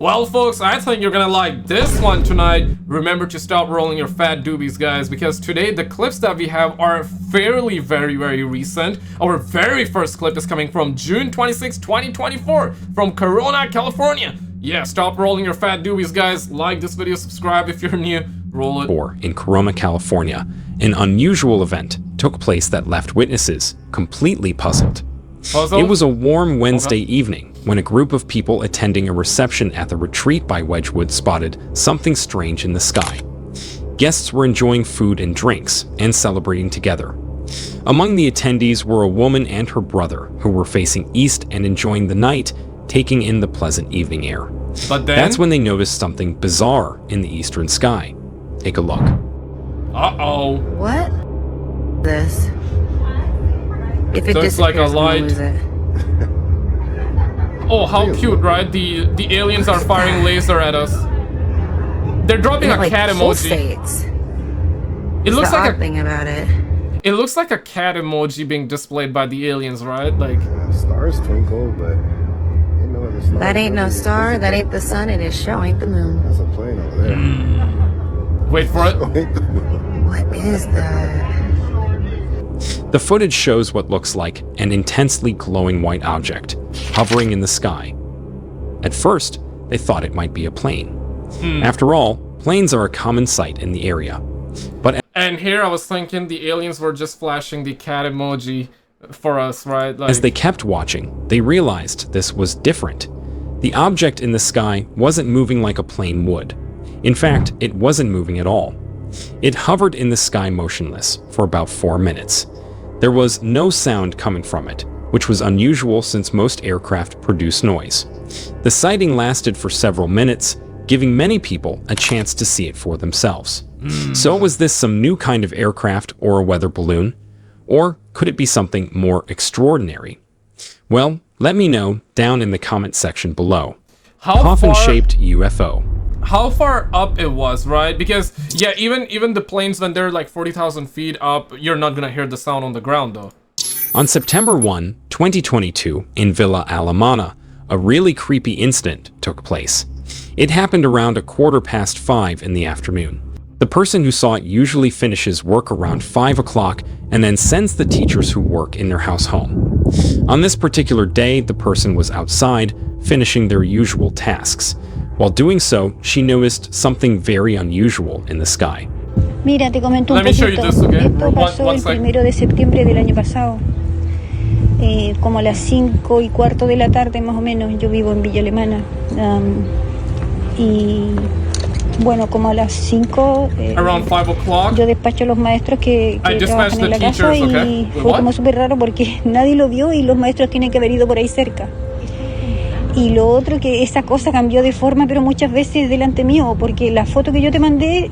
Well, folks, I think you're gonna like this one tonight. Remember to stop rolling your fat doobies, guys, because today the clips that we have are fairly very recent. Our very first clip is coming from June 26, 2024 from Corona, California. Yeah, stop rolling your fat doobies, guys. Like this video, subscribe if you're new. Roll it. In Corona, California, an unusual event took place that left witnesses completely puzzled. It was a warm Wednesday evening when a group of people attending a reception at the retreat by Wedgwood spotted something strange in the sky. Guests were enjoying food and drinks and celebrating together. Among the attendees were a woman and her brother who were facing east and enjoying the night, taking in the pleasant evening air. But then, that's when they noticed something bizarre in the eastern sky. Take a look. Uh-oh. What? This. If it looks like a light. Lose it. Oh, how cute, right? The aliens are firing laser at us. They're dropping a cat emoji. It looks like a thing about it. It looks like a cat emoji being displayed by the aliens, right? Like stars twinkle, but ain't no other star. That ain't no star. That ain't the sun, and it sure ain't the moon. That's a plane over there. Wait for it. What is that? The footage shows what looks like an intensely glowing white object hovering in the sky. At first, they thought it might be a plane. After all, planes are a common sight in the area. And here I was thinking the aliens were just flashing the cat emoji for us, right? Like, as they kept watching, they realized this was different. The object in the sky wasn't moving like a plane would. In fact, it wasn't moving at all. It hovered in the sky motionless for about 4 minutes. There was no sound coming from it, which was unusual since most aircraft produce noise. The sighting lasted for several minutes, giving many people a chance to see it for themselves. So was this some new kind of aircraft or a weather balloon? Or could it be something more extraordinary? Well, let me know down in the comment section below. Coffin-shaped UFO. How far up it was, right? Because yeah, even the planes when they're like 40,000 feet up, you're not gonna hear the sound on the ground though. On September 1, 2022, in Villa Alemana, a really creepy incident took place. It happened around 5:15 in the afternoon. The person who saw it usually finishes work around 5 o'clock and then sends the teachers who work in their house home. On this particular day, the person was outside, finishing their usual tasks. While doing so, she noticed something very unusual in the sky. Mira, te comento un Let me show you poquito. this, okay? Esto pasó el 1 de septiembre del año pasado. Como a las 5:15 de la tarde más o menos. Yo vivo en Villa Alemana. Y bueno, como a las 5 Around 5 o'clock, yo despacho a los maestros que trabajan en la casa y fue como súper raro porque nadie lo vio y los maestros tienen que haber ido por ahí cerca. Y lo otro, que esa cosa cambió de forma, pero muchas veces delante mío, porque la foto que yo te mandé...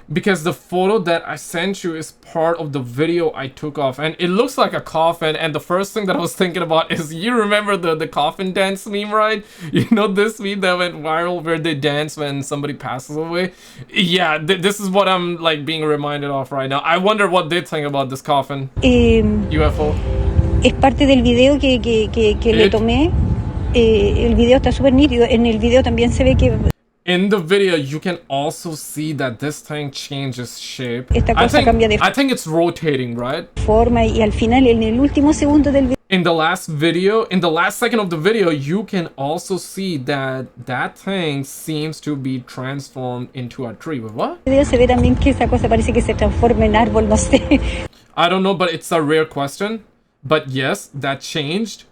Because the photo that I sent you is part of the video I took off, and it looks like a coffin, and the first thing that I was thinking about is, you remember the coffin dance meme, right? You know this meme that went viral where they dance when somebody passes away? Yeah, this is what I'm like being reminded of right now. I wonder what they think about this coffin UFO. Es parte del video que le tomé. El video está súper nítido. En el video también se ve que... In the video, you can also see that this thing changes shape. Esta cosa cambia de I think it's rotating, right? Forma, y al final, en el último segundo del video... In the last second of the video, you can also see that that thing seems to be transformed into a tree. What? En el video se ve también que esa cosa parece que se transforma en árbol, no sé. I don't know, but it's a rare question. But yes, that changed.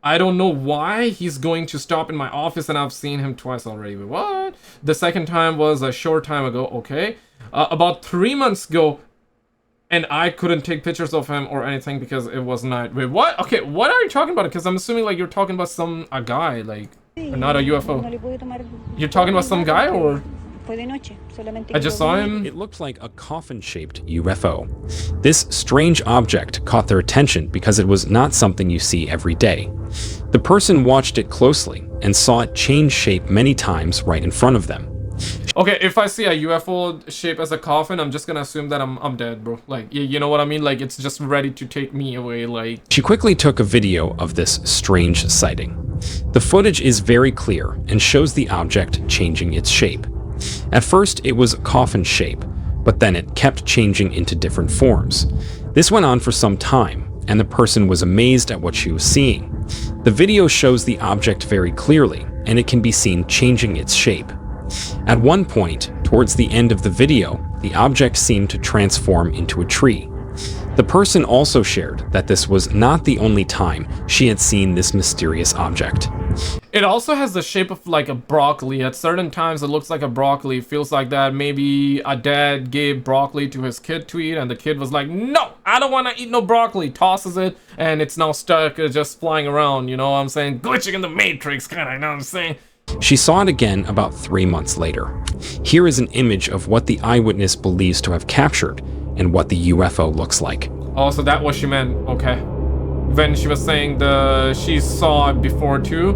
I don't know why he's going to stop in my office, and I've seen him twice already. But what? The second time was a short time ago, okay? About 3 months ago, and I couldn't take pictures of him or anything because it was night. Wait, what? Okay, what are you talking about? Because I'm assuming like you're talking about a guy, like, not a UFO. You're talking about some guy, or? I just saw him. It looked like a coffin-shaped UFO. This strange object caught their attention because it was not something you see every day. The person watched it closely and saw it change shape many times right in front of them. Okay, if I see a UFO shape as a coffin, I'm just gonna assume that I'm dead, bro. Like, you know what I mean? Like, it's just ready to take me away, like... She quickly took a video of this strange sighting. The footage is very clear and shows the object changing its shape. At first, it was a coffin shape, but then it kept changing into different forms. This went on for some time, and the person was amazed at what she was seeing. The video shows the object very clearly, and it can be seen changing its shape. At one point, towards the end of the video, the object seemed to transform into a tree. The person also shared that this was not the only time she had seen this mysterious object. It also has the shape of like a broccoli. At certain times it looks like a broccoli. It feels like that maybe a dad gave broccoli to his kid to eat and the kid was like, no, I don't want to eat no broccoli. Tosses it and it's now stuck just flying around, you know what I'm saying? Glitching in the matrix kind of, you know what I'm saying? She saw it again about 3 months later. Here is an image of what the eyewitness believes to have captured and what the UFO looks like. Oh, so that what she meant, okay. When she was saying she saw it before too.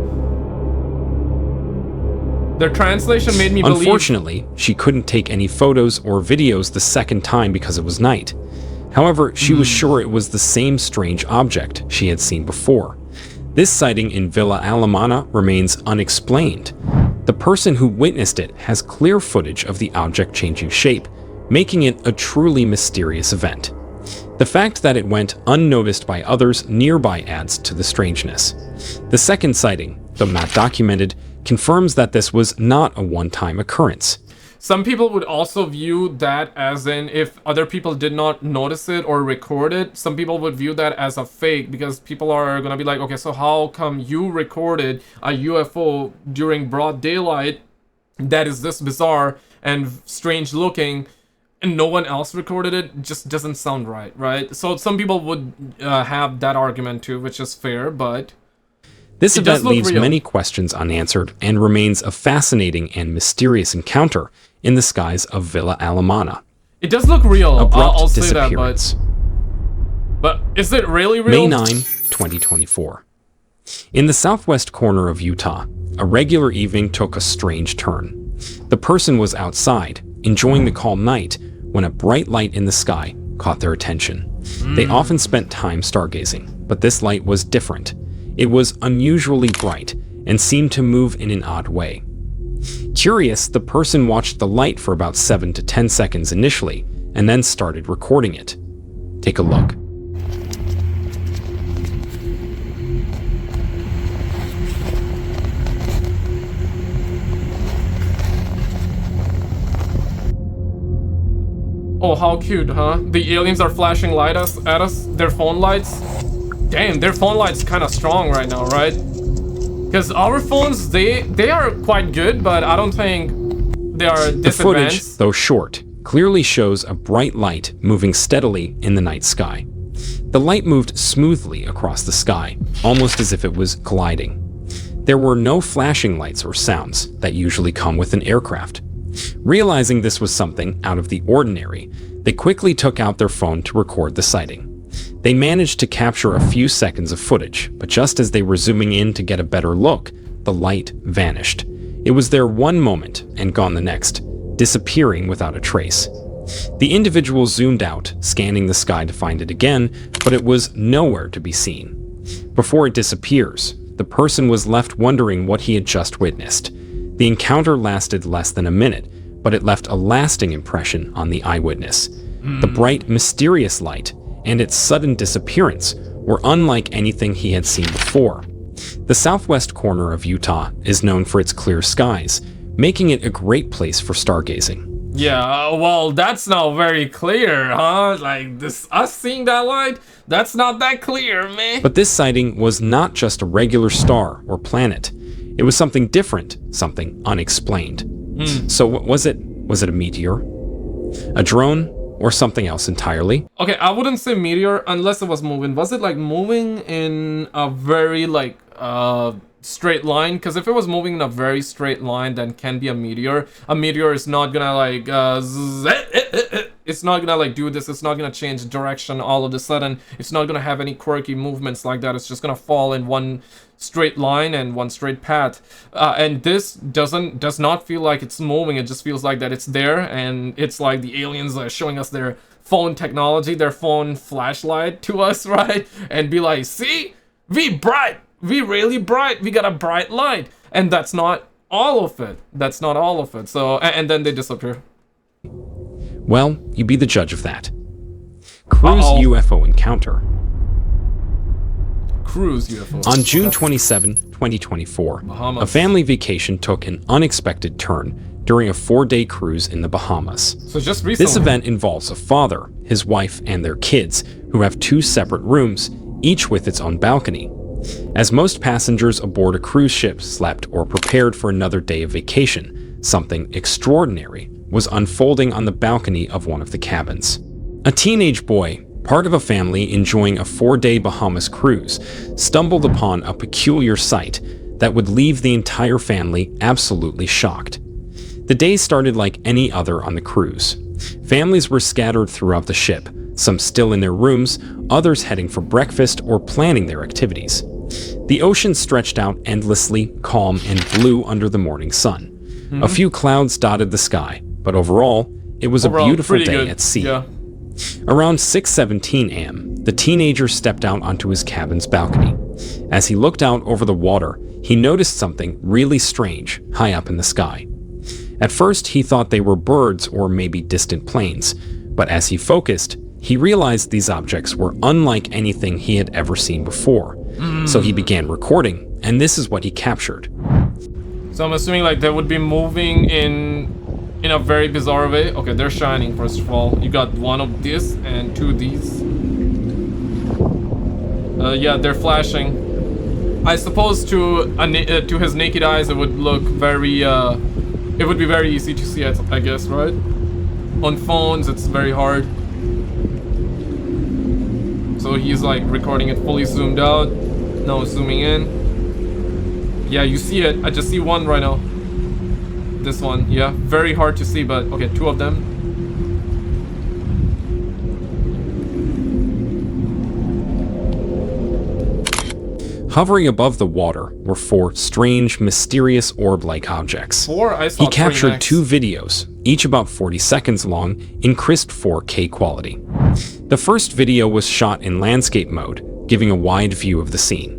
The translation made me believe... Unfortunately, she couldn't take any photos or videos the second time because it was night. However, she was sure it was the same strange object she had seen before. This sighting in Villa Alemana remains unexplained. The person who witnessed it has clear footage of the object changing shape, making it a truly mysterious event. The fact that it went unnoticed by others nearby adds to the strangeness. The second sighting, though not documented, confirms that this was not a one-time occurrence. Some people would also view that as in, if other people did not notice it or record it, some people would view that as a fake, because people are gonna be like, okay, so how come you recorded a UFO during broad daylight that is this bizarre and strange looking, and no one else recorded it? It just doesn't sound right, right? So some people would have that argument too, which is fair, but... This event leaves real. many questions unanswered and remains a fascinating and mysterious encounter in the skies of Villa Alemana. It does look real, Abrupt I'll say that, disappearance. but is it really real? May 9, 2024. In the southwest corner of Utah, a regular evening took a strange turn. The person was outside, enjoying the calm night, when a bright light in the sky caught their attention. They often spent time stargazing, but this light was different. It was unusually bright and seemed to move in an odd way. Curious, the person watched the light for about 7 to 10 seconds initially, and then started recording it. Take a look. Oh, how cute, huh? The aliens are flashing light at us, their phone lights. Damn, their phone light's kind of strong right now, right? Because our phones, they are quite good, but I don't think they are The this footage, advanced. though short, clearly shows a bright light moving steadily in the night sky. The light moved smoothly across the sky, almost as if it was gliding. There were no flashing lights or sounds that usually come with an aircraft. Realizing this was something out of the ordinary, they quickly took out their phone to record the sighting. They managed to capture a few seconds of footage, but just as they were zooming in to get a better look, the light vanished. It was there one moment and gone the next, disappearing without a trace. The individual zoomed out, scanning the sky to find it again, but it was nowhere to be seen. Before it disappears, the person was left wondering what he had just witnessed. The encounter lasted less than a minute, but it left a lasting impression on the eyewitness. The bright, mysterious light and its sudden disappearance were unlike anything he had seen before. The southwest corner of Utah is known for its clear skies, making it a great place for stargazing. Yeah, well, that's not very clear, huh? Like, us seeing that light, that's not that clear, man. But this sighting was not just a regular star or planet. It was something different, something unexplained. So what was it? Was it a meteor? A drone? Or something else entirely? Okay, I wouldn't say meteor unless it was moving. Was it like moving in a very like straight line? Because if it was moving in a very straight line, then can be a meteor. A meteor is not gonna like it's not gonna like do this. It's not gonna change direction all of a sudden. It's not gonna have any quirky movements like that. It's just gonna fall in one straight line and one straight path. And this does not feel like it's moving. It just feels like that it's there, and it's like the aliens are showing us their phone technology, their phone flashlight to us, right? And be like, see, we bright, we really bright, we got a bright light. And that's not all of it. That's not all of it. So, and then they disappear. Well, you be the judge of that. Cruise UFO encounter. Cruise UFO. On June 27, 2024, Bahamas. a family vacation took an unexpected turn during a 4-day cruise in the Bahamas. So just recently. This event involves a father, his wife, and their kids, who have 2 separate rooms, each with its own balcony. As most passengers aboard a cruise ship slept or prepared for another day of vacation, something extraordinary was unfolding on the balcony of one of the cabins. A teenage boy, part of a family enjoying a 4-day Bahamas cruise, stumbled upon a peculiar sight that would leave the entire family absolutely shocked. The day started like any other on the cruise. Families were scattered throughout the ship, some still in their rooms, others heading for breakfast or planning their activities. The ocean stretched out endlessly, calm and blue under the morning sun. A few clouds dotted the sky, but overall, it was a beautiful day good. at sea. Yeah. Around 6:17 a.m., the teenager stepped out onto his cabin's balcony. As he looked out over the water, he noticed something really strange high up in the sky. At first, he thought they were birds or maybe distant planes, but as he focused, he realized these objects were unlike anything he had ever seen before. So he began recording, and this is what he captured. So I'm assuming like they would be moving in a very bizarre way. Okay, they're shining first of all. You got one of this and 2 of these. Yeah, they're flashing. I suppose to his naked eyes it would look very it would be very easy to see it, I guess, right? On phones it's very hard. So he's like recording it fully zoomed out. Now zooming in. Yeah, you see it. I just see one right now. This one, yeah. Very hard to see, but okay, 2 of them. Hovering above the water were 4 strange, mysterious orb-like objects. 4? I saw He captured 3 2 videos, each about 40 seconds long, in crisp 4K quality. The first video was shot in landscape mode, giving a wide view of the scene.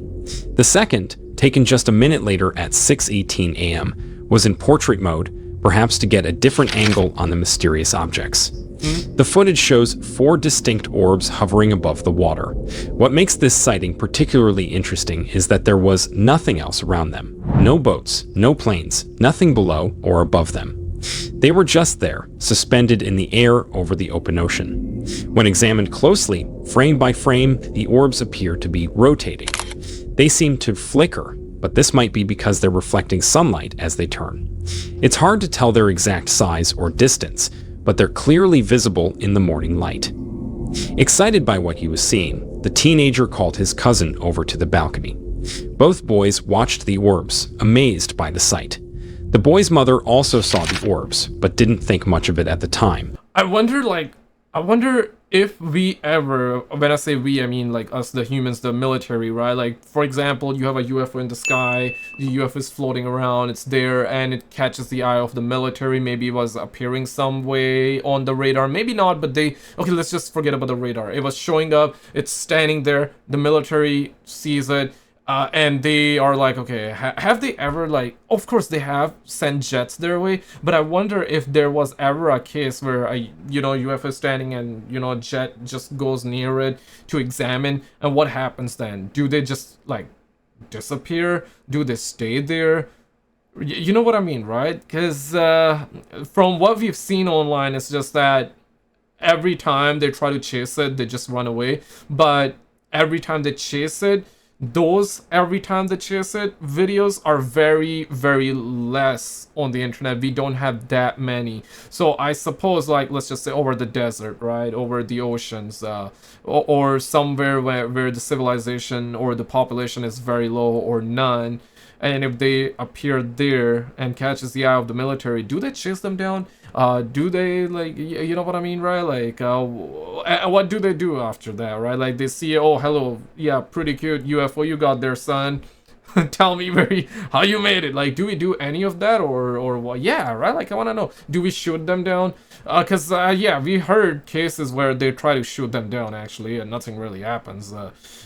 The second, taken just a minute later at 6:18 a.m., was in portrait mode, perhaps to get a different angle on the mysterious objects. The footage shows 4 distinct orbs hovering above the water. What makes this sighting particularly interesting is that there was nothing else around them. No boats, no planes, nothing below or above them. They were just there, suspended in the air over the open ocean. When examined closely, frame by frame, the orbs appear to be rotating. They seem to flicker, but this might be because they're reflecting sunlight as they turn. It's hard to tell their exact size or distance, but they're clearly visible in the morning light. Excited by what he was seeing, the teenager called his cousin over to the balcony. Both boys watched the orbs, amazed by the sight. The boy's mother also saw the orbs, but didn't think much of it at the time. I wonder if we ever, when I say we, I mean like us, the humans, the military, right? Like, for example, you have a UFO in the sky, the UFO is floating around, it's there, and it catches the eye of the military. Maybe it was appearing some way on the radar, maybe not, but okay, let's just forget about the radar. It was showing up, it's standing there, the military sees it, and they are like, okay, have they ever, like, of course they have sent jets their way, but I wonder if there was ever a case where a UFO is standing and a jet just goes near it to examine, and what happens then? Do they just like disappear? Do they stay there? You know what I mean, right? Because from what we've seen online, it's just that every time they try to chase it, they just run away. But every time they chase it, every time they chase it videos are very, very less on the internet. We don't have that many. So I suppose, like, let's just say over the desert, right, over the oceans, or somewhere where the civilization or the population is very low or none, and if they appear there and catches the eye of the military, do they chase them down? Do they, like, you know what I mean, right? Like, what do they do after that, right? Like, they see, oh, hello, yeah, pretty cute UFO you got there, son. Tell me how you made it. Like, do we do any of that, or what? Yeah, right? Like, I want to know, do we shoot them down? Because yeah, we heard cases where they try to shoot them down, actually, and nothing really happens.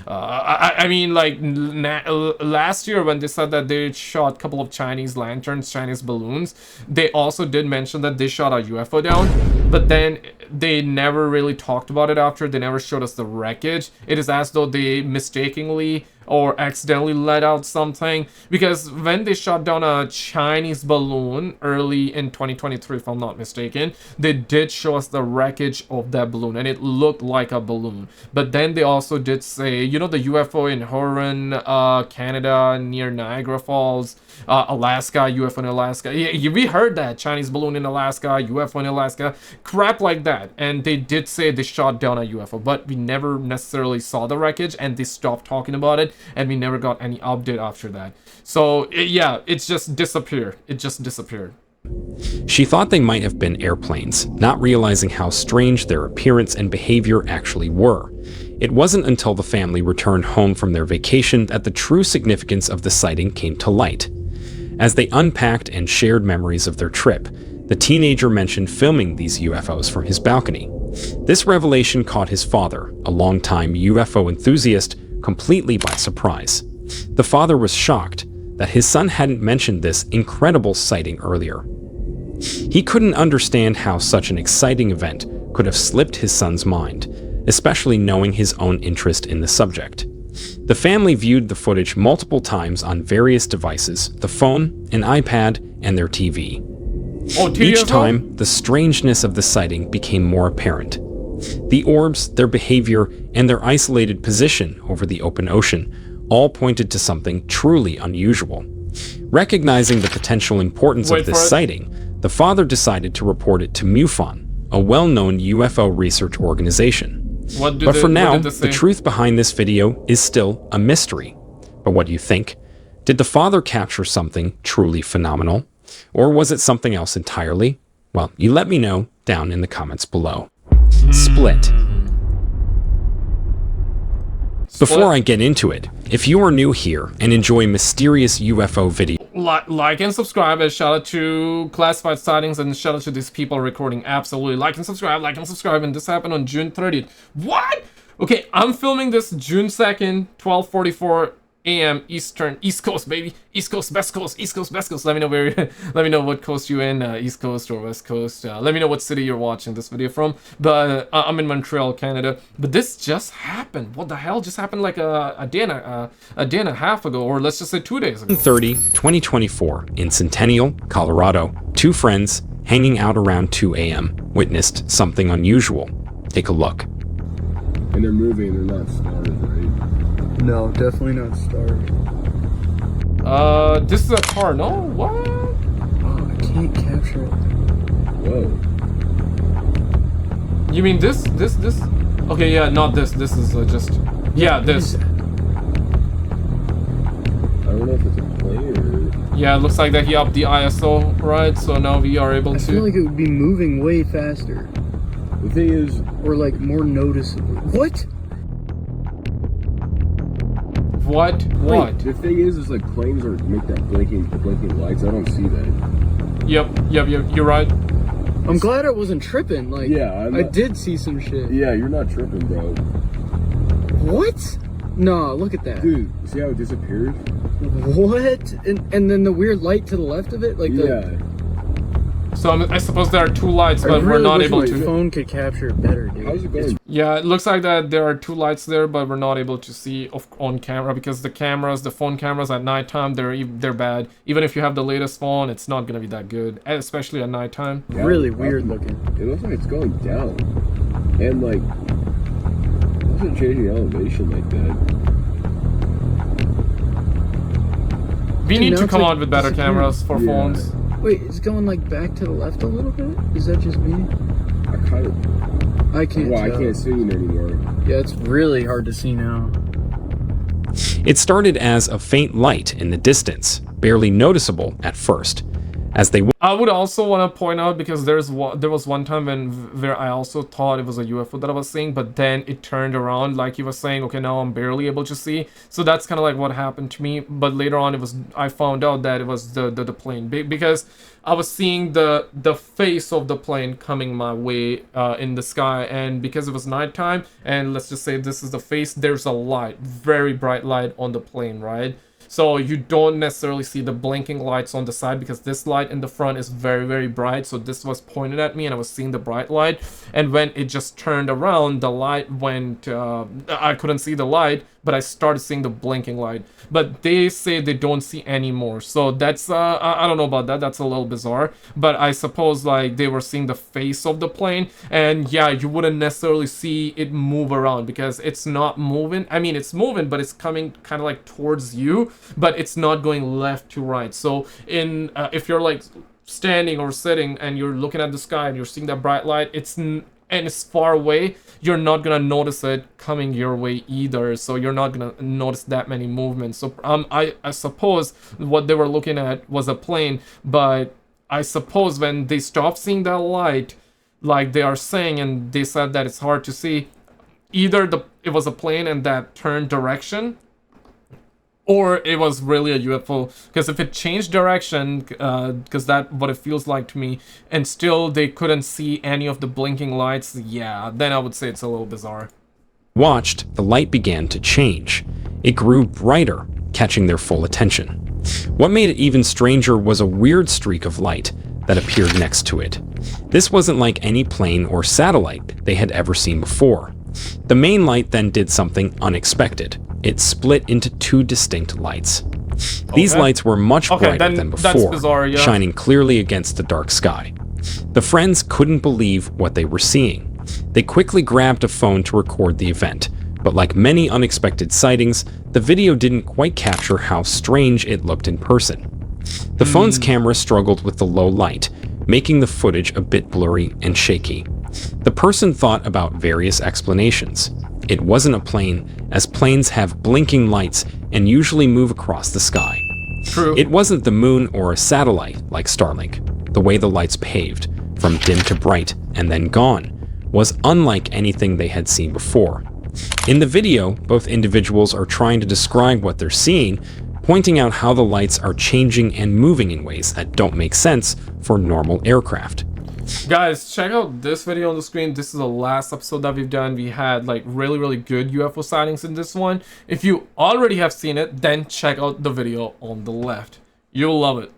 I mean, like, last year when they said that they shot a couple of Chinese lanterns, Chinese balloons, they also did mention that they shot a UFO down, but then they never really talked about it after. They never showed us the wreckage. It is as though they mistakenly or accidentally let out something, because when they shot down a Chinese balloon early in 2023, if I'm not mistaken, they did show us the wreckage of that balloon, and it looked like a balloon. But then they also did say, you know, the UFO in Huron, Canada, near Niagara Falls, Alaska, UFO in Alaska. Yeah, we heard that Chinese balloon in Alaska, UFO in Alaska, crap like that. And they did say they shot down a UFO, but we never necessarily saw the wreckage, and they stopped talking about it, and we never got any update after that. So yeah, it's just disappeared. It just disappeared. She thought they might have been airplanes, not realizing how strange their appearance and behavior actually were. It wasn't until the family returned home from their vacation that the true significance of the sighting came to light. As they unpacked and shared memories of their trip, the teenager mentioned filming these UFOs from his balcony. This revelation caught his father, a longtime UFO enthusiast, completely by surprise. The father was shocked that his son hadn't mentioned this incredible sighting earlier. He couldn't understand how such an exciting event could have slipped his son's mind, especially knowing his own interest in the subject. The family viewed the footage multiple times on various devices, the phone, an iPad, and their TV. Each time, the strangeness of the sighting became more apparent. The orbs, their behavior, and their isolated position over the open ocean all pointed to something truly unusual. Recognizing the potential importance of this sighting, the father decided to report it to MUFON, a well-known UFO research organization. But for now, the truth behind this video is still a mystery. But what do you think? Did the father capture something truly phenomenal? Or was it something else entirely? Well, you let me know down in the comments below. Split. Before I get into it, if you are new here and enjoy mysterious UFO videos, like and subscribe, and shout out to Classified Sightings, and shout out to these people recording. Absolutely, like and subscribe, and this happened on June 30th. What? Okay, I'm filming this June 2nd, 12:44 a.m. Eastern, East Coast, baby. East Coast, West Coast, East Coast, West Coast. Let me know where, let me know what coast you're in, East Coast or West Coast. Let me know what city you're watching this video from. But I'm in Montreal, Canada. But this just happened. What the hell just happened like a day and a half ago, or let's just say 2 days ago. 2024, in Centennial, Colorado, two friends hanging out around 2 a.m. witnessed something unusual. Take a look. And they're moving, they're not started, right? No, definitely not started. This is a car, no? What? Oh, I can't capture it. Whoa. You mean this? Okay, yeah, not this. This is just... Yeah, this. I don't know if it's a plane or... Yeah, it looks like that he upped the ISO, right? So now we are able to... I feel like it would be moving way faster. The thing is... Or like more noticeable. What? What? Wait, the thing is like planes are make that blinking lights. I don't see that. Yep, you're right. I'm glad I wasn't tripping. Like, yeah, I did see some shit. Yeah, you're not tripping, bro. What? No, look at that. Dude, see how it disappeared? What? And then the weird light to the left of it? Like, yeah. So I suppose there are two lights, but we're not able to... My phone could capture it better, dude. How's it going? Yeah, it looks like that there are two lights there, but we're not able to see on camera, because the phone cameras at nighttime, they're bad. Even if you have the latest phone, it's not gonna be that good, especially at nighttime. Yeah, really weird looking. It looks like it's going down, and like it wasn't changing elevation like that. We need to come out with better cameras for phones. Wait, it's going like back to the left a little bit? Is that just me? I can't tell. I can't see it anymore. Yeah, it's really hard to see now. It started as a faint light in the distance, barely noticeable at first. As they I would also want to point out, because there was one time where I also thought it was a UFO that I was seeing, but then it turned around, like he was saying, okay, now I'm barely able to see. So that's kind of like what happened to me. But later on, I found out that it was the plane, because I was seeing the face of the plane coming my way in the sky, and because it was nighttime, and let's just say this is the face, there's a light, very bright light on the plane, right? So you don't necessarily see the blinking lights on the side, because this light in the front is very, very bright. So this was pointed at me and I was seeing the bright light. And when it just turned around, the light went, I couldn't see the light, but I started seeing the blinking light. But they say they don't see any more. So that's, I don't know about that. That's a little bizarre. But I suppose like they were seeing the face of the plane. And yeah, you wouldn't necessarily see it move around, because it's not moving. I mean, it's moving, but it's coming kind of like towards you, but it's not going left to right. So in if you're like standing or sitting and you're looking at the sky and you're seeing that bright light, and it's far away, you're not gonna notice it coming your way either. So you're not gonna notice that many movements. So I suppose what they were looking at was a plane, but I suppose when they stopped seeing that light, like they are saying, and they said that it's hard to see, either it was a plane and that turned direction, or it was really a UFO. Because if it changed direction, because that's what it feels like to me, and still they couldn't see any of the blinking lights, yeah, then I would say it's a little bizarre. Watched, the light began to change. It grew brighter, catching their full attention. What made it even stranger was a weird streak of light that appeared next to it. This wasn't like any plane or satellite they had ever seen before. The main light then did something unexpected. It split into two distinct lights. These lights were much brighter than before, bizarre, yeah, shining clearly against the dark sky. The friends couldn't believe what they were seeing. They quickly grabbed a phone to record the event, but like many unexpected sightings, the video didn't quite capture how strange it looked in person. The phone's camera struggled with the low light, making the footage a bit blurry and shaky. The person thought about various explanations. It wasn't a plane, as planes have blinking lights and usually move across the sky. True. It wasn't the moon or a satellite like Starlink. The way the lights paved, from dim to bright and then gone, was unlike anything they had seen before. In the video, both individuals are trying to describe what they're seeing, pointing out how the lights are changing and moving in ways that don't make sense for normal aircraft. Guys, check out this video on the screen. This is the last episode that we've done. We had like really, really good UFO sightings in this one. If you already have seen it, then check out the video on the left. You'll love it.